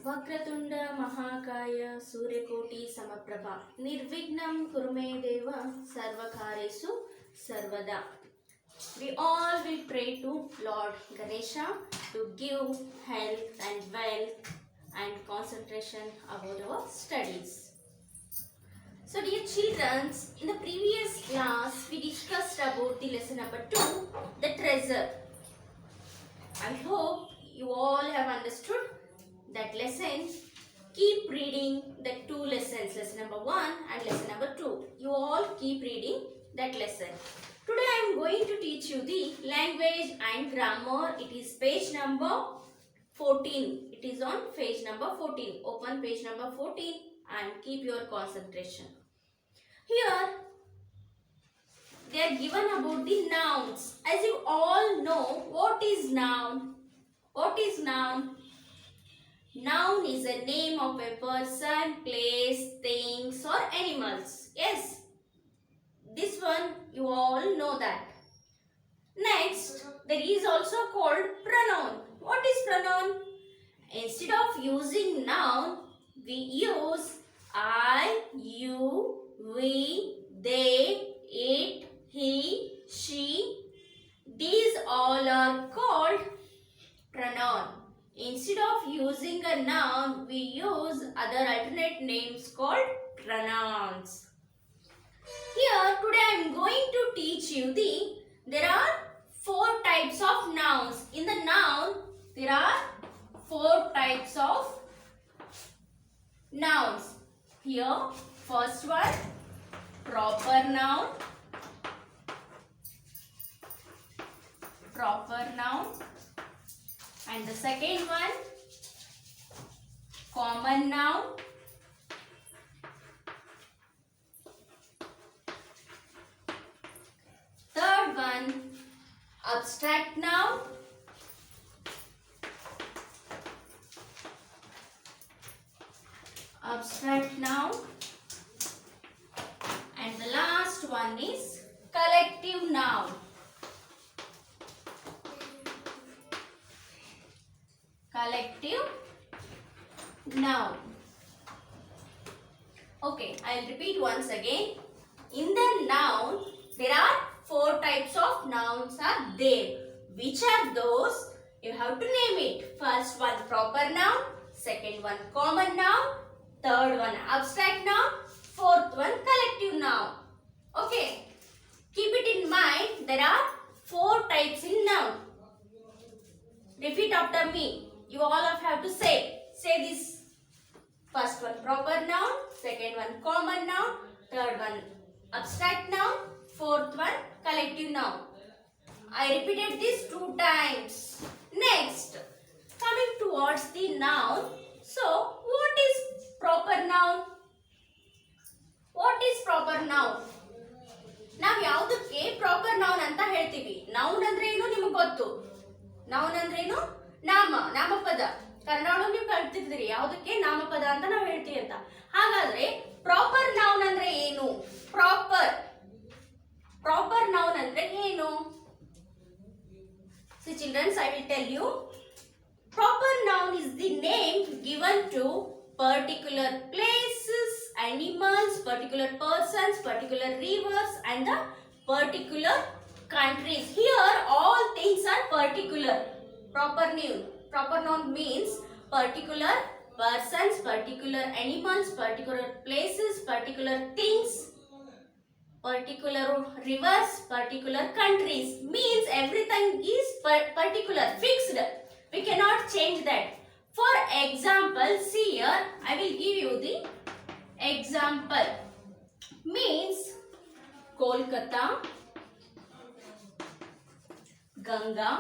वक्रतुंड महाकाय सूर्यकोटि समप्रभा निर्विघ्नं कुरु मे देव सर्वकार्येषु सर्वदा. We all will pray to Lord Ganesha to give health and wealth and concentration about our studies. So dear children, in the previous class we discussed about the lesson number 2, the treasure. I hope you all have understood that lesson. Keep reading the two lessons, lesson number 1 and lesson number 2. You all keep reading that lesson. Today I am going to teach you the language and grammar. It is page number 14. It is on page number 14. Open page number 14 and keep your concentration. Here they are given about the nouns. As you all know, what is noun? What is noun? Noun is a name of a person, place, things or animals. Yes, this one you all know that. Next, there is also called pronoun. What is pronoun? Instead of using noun, we use I, you, we, they, it, he, she. These all are called pronoun. Instead of using a noun, we use other alternate names called pronouns. Here today I am going to teach you there are 4 types of nouns. In the noun, there are 4 types of nouns. Here, first one, proper noun. Proper noun. And the second one, common noun. Third one, abstract noun. Abstract noun. And the last one is collective noun. Collective noun. Okay, I will repeat once again. In the noun, there are 4 types of nouns are there. Which are those? You have to name it. First one, proper noun. Second one, common noun. Third one, abstract noun. Fourth one, collective noun. Okay. Keep it in mind. There are 4 types in noun. Repeat after me. You all have to say this. First one, proper noun. Second one, common noun. Third one, abstract noun. Fourth one, collective noun. I repeated this 2 times. Next, coming towards the noun. So, what is proper noun? What is proper noun? ನಾವು ಯಾವುದಕ್ಕೆ proper noun ಅಂತ ಹೇಳ್ತೀವಿ. Noun ಅಂದ್ರೆ ಏನು ನಿಮಗೆ ಗೊತ್ತು. Noun ಅಂದ್ರೆ ಏನು? ನಾಮಪದ. ಕನ್ನಡ ನೀವು ಕಲ್ತಿದ್ದೀರಿ ಯಾವುದಕ್ಕೆ ನಾಮಪದ ಅಂತ ನಾವು ಹೇಳ್ತೀವಿ ಅಂತ. ಹಾಗಾದ್ರೆ ಪ್ರಾಪರ್ ನೌನ್ ಅಂದ್ರೆ ಏನು? ಪ್ರಾಪರ್ ನೌನ್ ಅಂದ್ರೆ ಏನು? See children, I will tell you. Proper noun is the name given to particular places, animals, particular persons, particular rivers and the particular countries. Here all things are particular. Proper noun means particular persons, particular animals, particular places, particular things, particular rivers, particular countries. Means everything is particular, fixed. We cannot change that. For example, see here, I will give you the example. Means Kolkata, Ganga,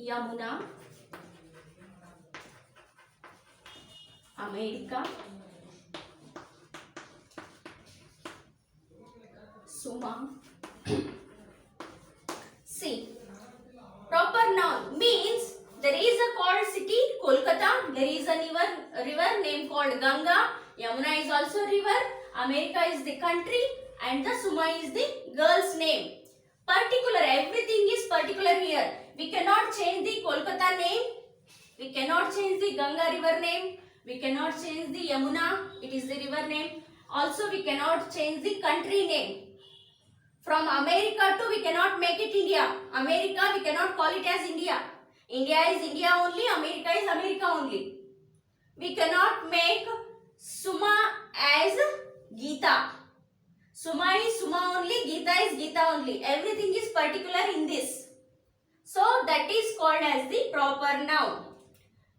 Yamuna, America, Suma. See, proper noun means there is a called city Kolkata, there is a river named called Ganga, Yamuna is also river, America is the country and the Suma is the girl's name. Particular, everything is particular here. We cannot change We cannot change the Ganga river name. We cannot change the Yamuna. It is the river name. Also, we cannot change the country name. From America to we cannot make it India. America we cannot call it as India. India is India only. America is America only. We cannot make Suma as Gita. Suma is Suma only. Gita is Gita only. Everything is particular in this. So that is called as the proper noun.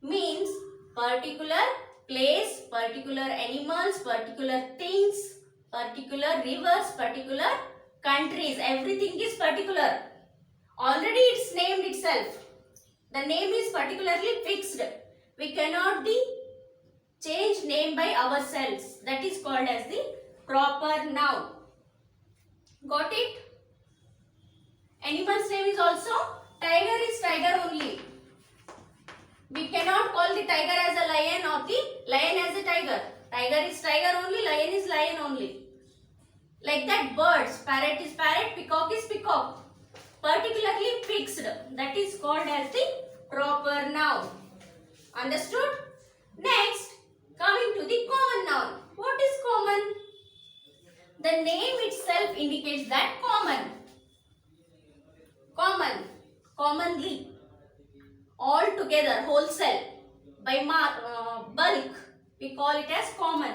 Means particular place, particular animals, particular things, particular rivers, particular countries. Everything is particular. Already it's named itself. The name is particularly fixed. We cannot be change name by ourselves. That is called as the proper noun. Got it? Animal's name is also tiger is tiger only. We cannot call the tiger as a lion or the lion as a tiger. Tiger is tiger only, lion is lion only. Like that, birds, parrot is parrot, peacock is peacock. Particularly fixed. That is called as the proper noun. Understood? Next, coming to the common noun. What is common? The name itself indicates that common. Common, commonly, all together, wholesale, by bulk, we call it as common.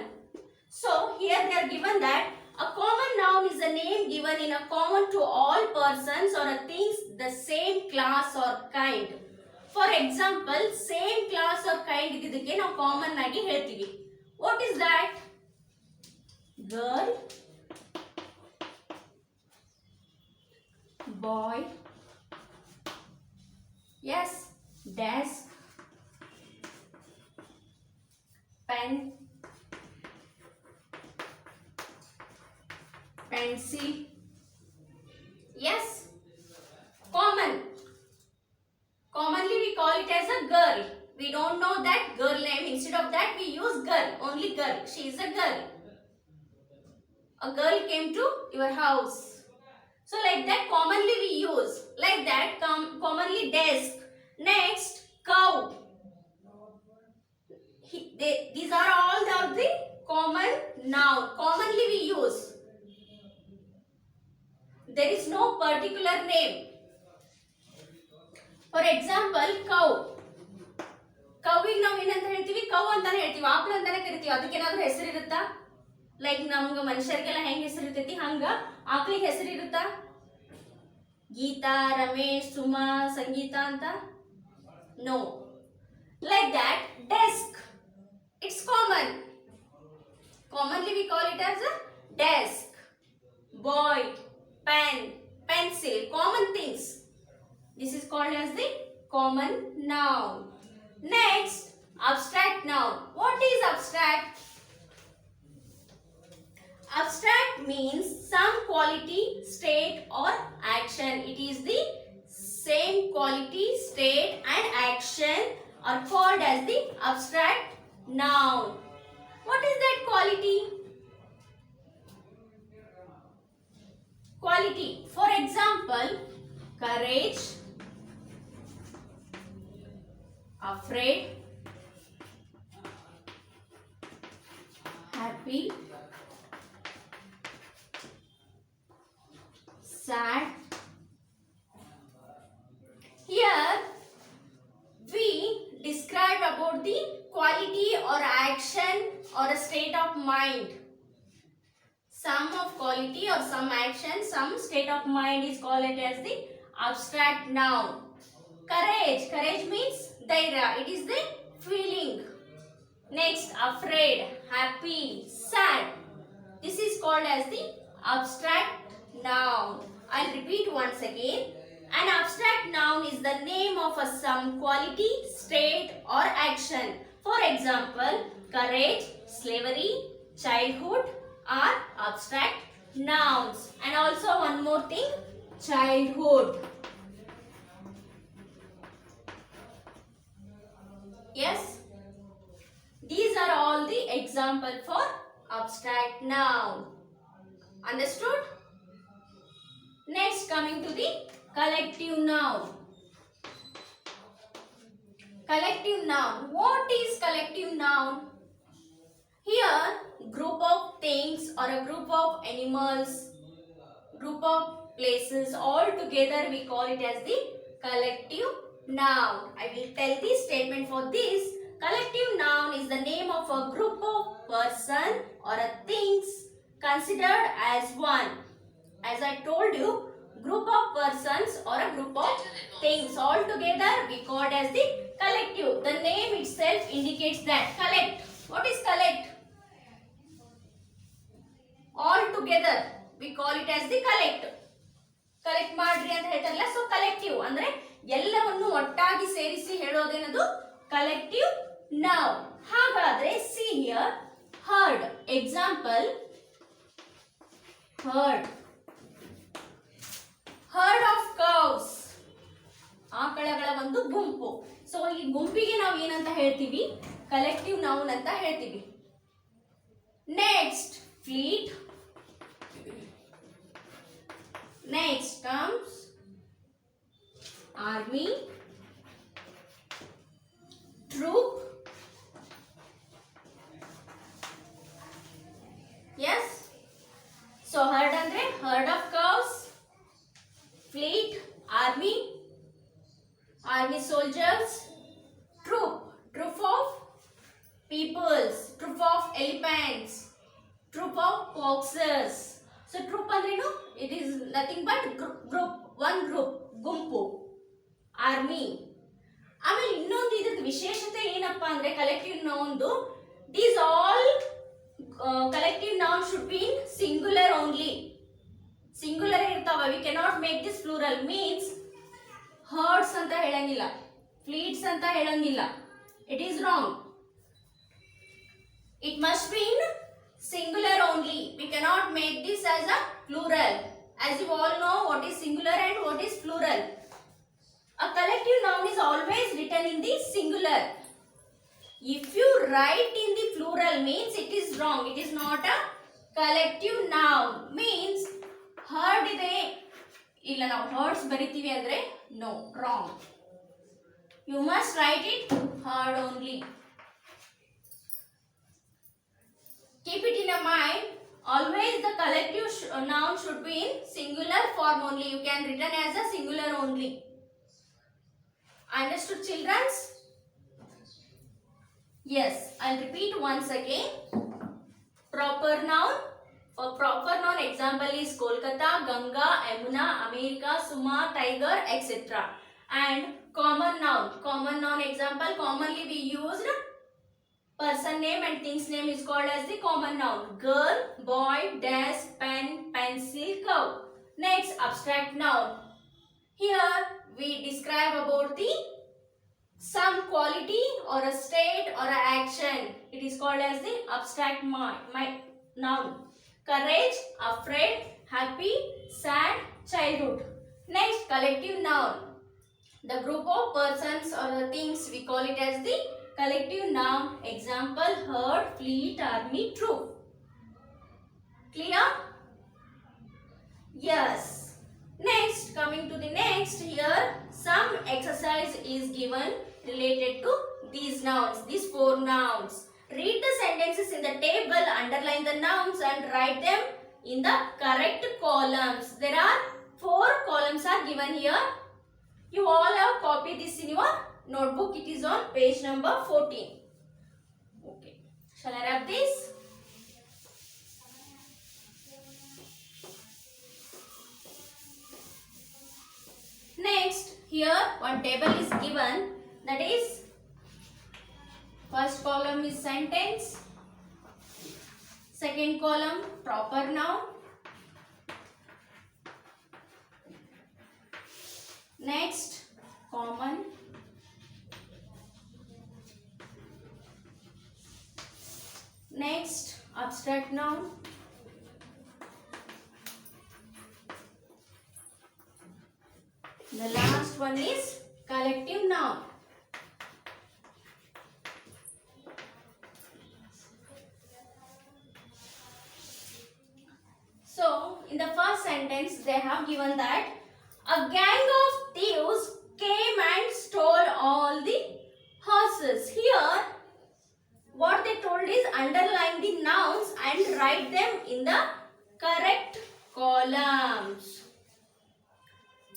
So here they are given that a common noun is a name given in a common to all persons or things the same class or kind. For example, same class or kind idike ನಾವು common ಆಗಿ ಹೇಳ್ತೀವಿ. What is that? Girl, boy, yes, desk, pen, pencil. Yes, common. Commonly we call it as a girl. We don't know that girl name. Instead of that we use girl. Only girl. She is a girl. A girl came to your house. So like that commonly we use. Like that commonly desk. Next, cow. These are all the common noun. Commonly we use. There is no particular name. For example, cow. ಕವ್ವಿಗೆ ನಾವು ಏನಂತ ಹೇಳ್ತೀವಿ? Cow ಅಂತಾನೆ ಹೇಳ್ತೀವಿ. ಆಕಳು ಅಂತಾನೆ ಕರಿತೀವಿ. ಅದಕ್ಕೆ ಏನಾದರೂ ಹೆಸರು ಇರುತ್ತಾ? ಲೈಕ್ ನಮ್ಗೆ ಮನುಷ್ಯರಿಗೆಲ್ಲ ಹೆಂಗೆ ಹೆಸರು ಇರ್ತೈತಿ ಹಂಗ ಆಕಳಿಗೆ ಹೆಸರು ಇರುತ್ತಾ? ಗೀತಾ, ರಮೇಶ್, ಸುಮಾ, ಸಂಗೀತ ಅಂತ? No. Like that, desk. It's common. Commonly we call it as a desk. Boy, pen, pencil, common things. This is called as the common noun. Next, abstract noun. What is abstract? Abstract means some quality, state or action. It is the same quality, state and action are called as the abstract noun. What is that quality? Quality. For example, courage, afraid, happy, sad. Here we describe about the quality or action or a state of mind. Some of quality or some action, some state of mind is called as the abstract noun. Courage. Courage means dhairya. It is the feeling. Next, afraid, happy, sad. This is called as the abstract noun. I'll repeat once again. An abstract noun is the name of some quality, state or action. For example, courage, slavery, childhood are abstract nouns. And also one more thing, childhood. Yes, these are all the example for abstract noun. Understood? Next, coming to the collective noun. Collective noun. What is collective noun? Here, group of things or a group of animals, group of places, all together we call it as the collective noun. I will tell the statement for this. Collective noun is the name of a group of person or a things considered as one. As I told you, group of persons or a group of things all together we call it as the collective. The name itself indicates that. Collect. What is collect? All together we call it as the collect. Collect ಮಾಡ್ರಿ ಅಂತ ಹೇಳ್ತಾರಲ್ಲ, so collective ಅಂದ್ರೆ ಎಲ್ಲವನ್ನು ಒಟ್ಟಾಗಿ ಸೇರಿಸಿ ಹೇಳೋದೇನದು collective noun. ಹಾಗಾದ್ರೆ see here herd. Example herd. Herd of cows, ಆಕಳಗಳ ಒಂದು ಗುಂಪು. ಸೊ ಈ ಗುಂಪಿಗೆ ನಾವು ಏನಂತ ಹೇಳ್ತೀವಿ? ಕಲೆಕ್ಟಿವ್ ನೌನ್ ಅಂತ ಹೇಳ್ತೀವಿ. Next fleet. Next comes army, troop. Yes. So herd andre herd of cows, fleet, army, army soldiers, troop, troop of peoples, troop of elephants, troop of foxes. So troop andrenu, it is nothing but group, one group, ಗುಂಪು, army. ಆಮೇಲೆ ಇನ್ನೊಂದು ಇದ್ರದ್ದು ವಿಶೇಷತೆ ಏನಪ್ಪಾ ಅಂದ್ರೆ collective ನೌನ್ದು, these all collective noun should be in singular only. Singular ಇರ್ತಾವ. We cannot make this plural. Means herds ಅಂತ ಹೇಳಂಗಿಲ್ಲ, ಫ್ಲೀಟ್ಸ್ ಅಂತ ಹೇಳಂಗಿಲ್ಲ. It is wrong. It must be in singular only. We cannot make this as a plural. As you all know what is singular and what is plural. A collective noun is always written in the singular. If you write in the plural means it is wrong. It is not a collective noun. Means herd ide illa ನಾವು herds ಬರಿತೀವಿ ಅಂದ್ರೆ no, wrong. You must write it herd only. Keep it in your mind. Always the collective noun should be in singular form only. You can written as a singular only. Understood, children? Yes. I'll repeat once again. Proper noun. For proper noun example is Kolkata, Ganga, Yamuna, America, Suma, Tiger, etc. And common noun. Common noun example commonly we used. Person name and things name is called as the common noun. Girl, boy, desk, pen, pencil, cow. Next, abstract noun. Here we describe about the some quality or a state or a action. It is called as the abstract noun. Courage, afraid, happy, sad, childhood. Next, collective noun. The group of persons or the things we call it as the collective noun. Example herd, fleet, army, troop. Clear? Yes. Next, coming to the next, here some exercise is given related to these nouns, these four nouns. Read the sentences in the table, underline the nouns and write them in the correct columns. There are 4 columns are given here. You all have copied this in your notebook. It is on page number 14. Okay. Shall I wrap this? Next, here one table is given. That is, first column is sentence. Second column proper noun. Next, common. Next, abstract noun. The last one is collective noun. So, in the first sentence, they have given that a gang of thieves came and stole all the underline the nouns and write them in the correct columns.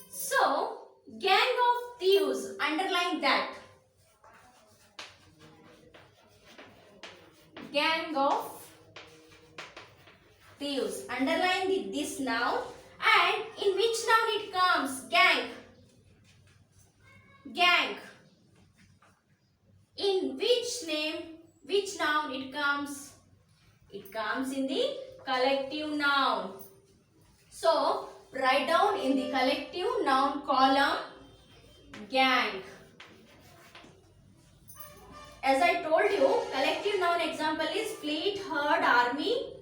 So, gang of thieves, underline that. Gang of thieves, underline this noun, and in which noun it comes? Gang. Gang. In which noun it comes? It comes in the collective noun. So, write down in the collective noun column gang. As I told you, collective noun example is fleet, herd, army,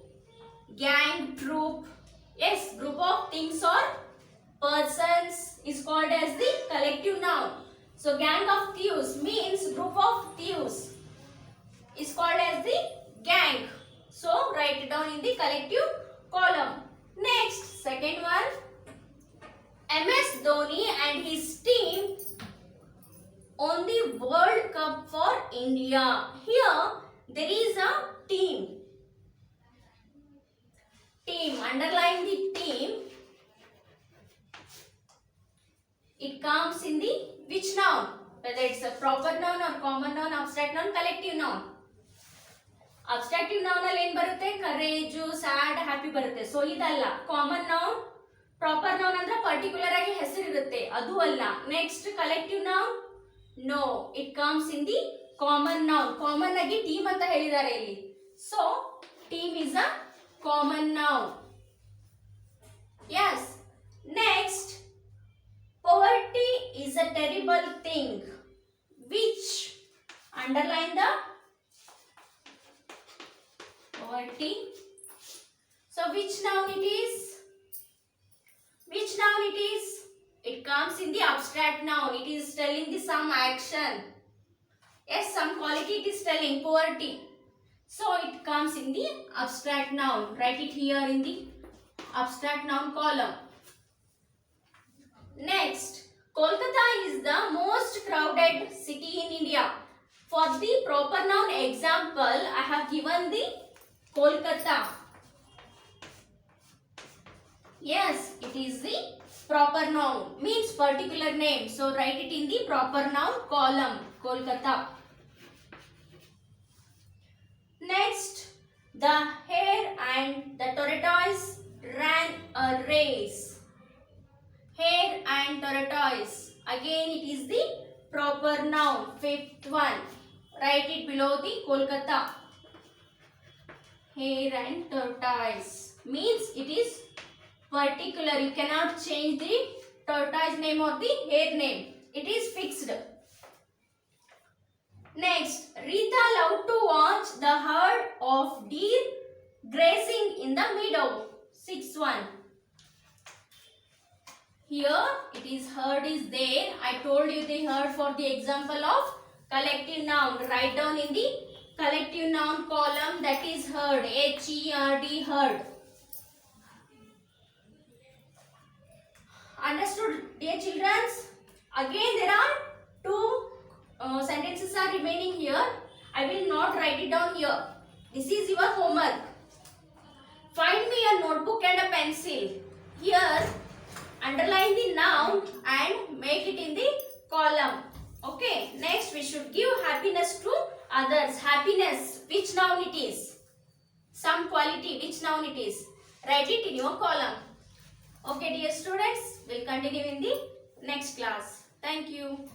gang, troop. Yes, group of things or persons is called as the collective noun. So, gang of thieves means group of thieves is called as the gang. So, write it down in the collective column. Next, second one. MS Dhoni and his team won the World Cup for India. Here, there is a team. Team, underline the team. It comes in the which noun? Whether it's a proper noun or common noun, abstract noun, collective noun. Abstractive noun ಅಲ್ಲಿ ಏನು ಬರುತ್ತೆ? courage, sad, happy ಬರುತ್ತೆ. So ಇದಲ್ಲ. Common noun, proper noun ಅಂದ್ರೆ particular ಆಗಿ ಹೆಸರು ಇರುತ್ತೆ. ಅದು ಅಲ್ಲ. Next collective noun? No, it comes in the common noun. Common ಆಗಿ team ಅಂತ ಹೇಳಿದ್ದಾರೆ ಇಲ್ಲಿ. So team is a common noun. Yes. Next, poverty is a terrible thing. Which? Underline the poverty. So which noun it is? Which noun it is? It comes in the abstract noun. It is telling the some action. Yes, some quality it is telling, poverty. So it comes in the abstract noun. Write it here in the abstract noun column. Next, Kolkata is the most crowded city in India. For the proper noun example, I have given the Kolkata. Yes, it is the proper noun, means particular name. So write it in the proper noun column, Kolkata. Next, the hare and the tortoise ran a race. Hare and tortoise. Again, it is the proper noun. Fifth one. Write it below the Kolkata. Hare and tortoise. Means it is particular. You cannot change the tortoise name or the hare name. It is fixed. Next, Rita loved to watch the herd of deer grazing in the meadow. Sixth one. Here it is herd is there. I told you the herd for the example of collective noun. Write down in the collective noun column, that is herd. H-E-R-D, herd. Understood, dear children? Again there are two sentences are remaining here. I will not write it down here. This is your homework. Find me a notebook and a pencil. Here underline the noun and make it in the column. Okay. Next, we should give happiness to others. Happiness, which noun it is? Some quality, which noun it is? Write it in your column. Okay, dear students, we'll continue in the next class. Thank you.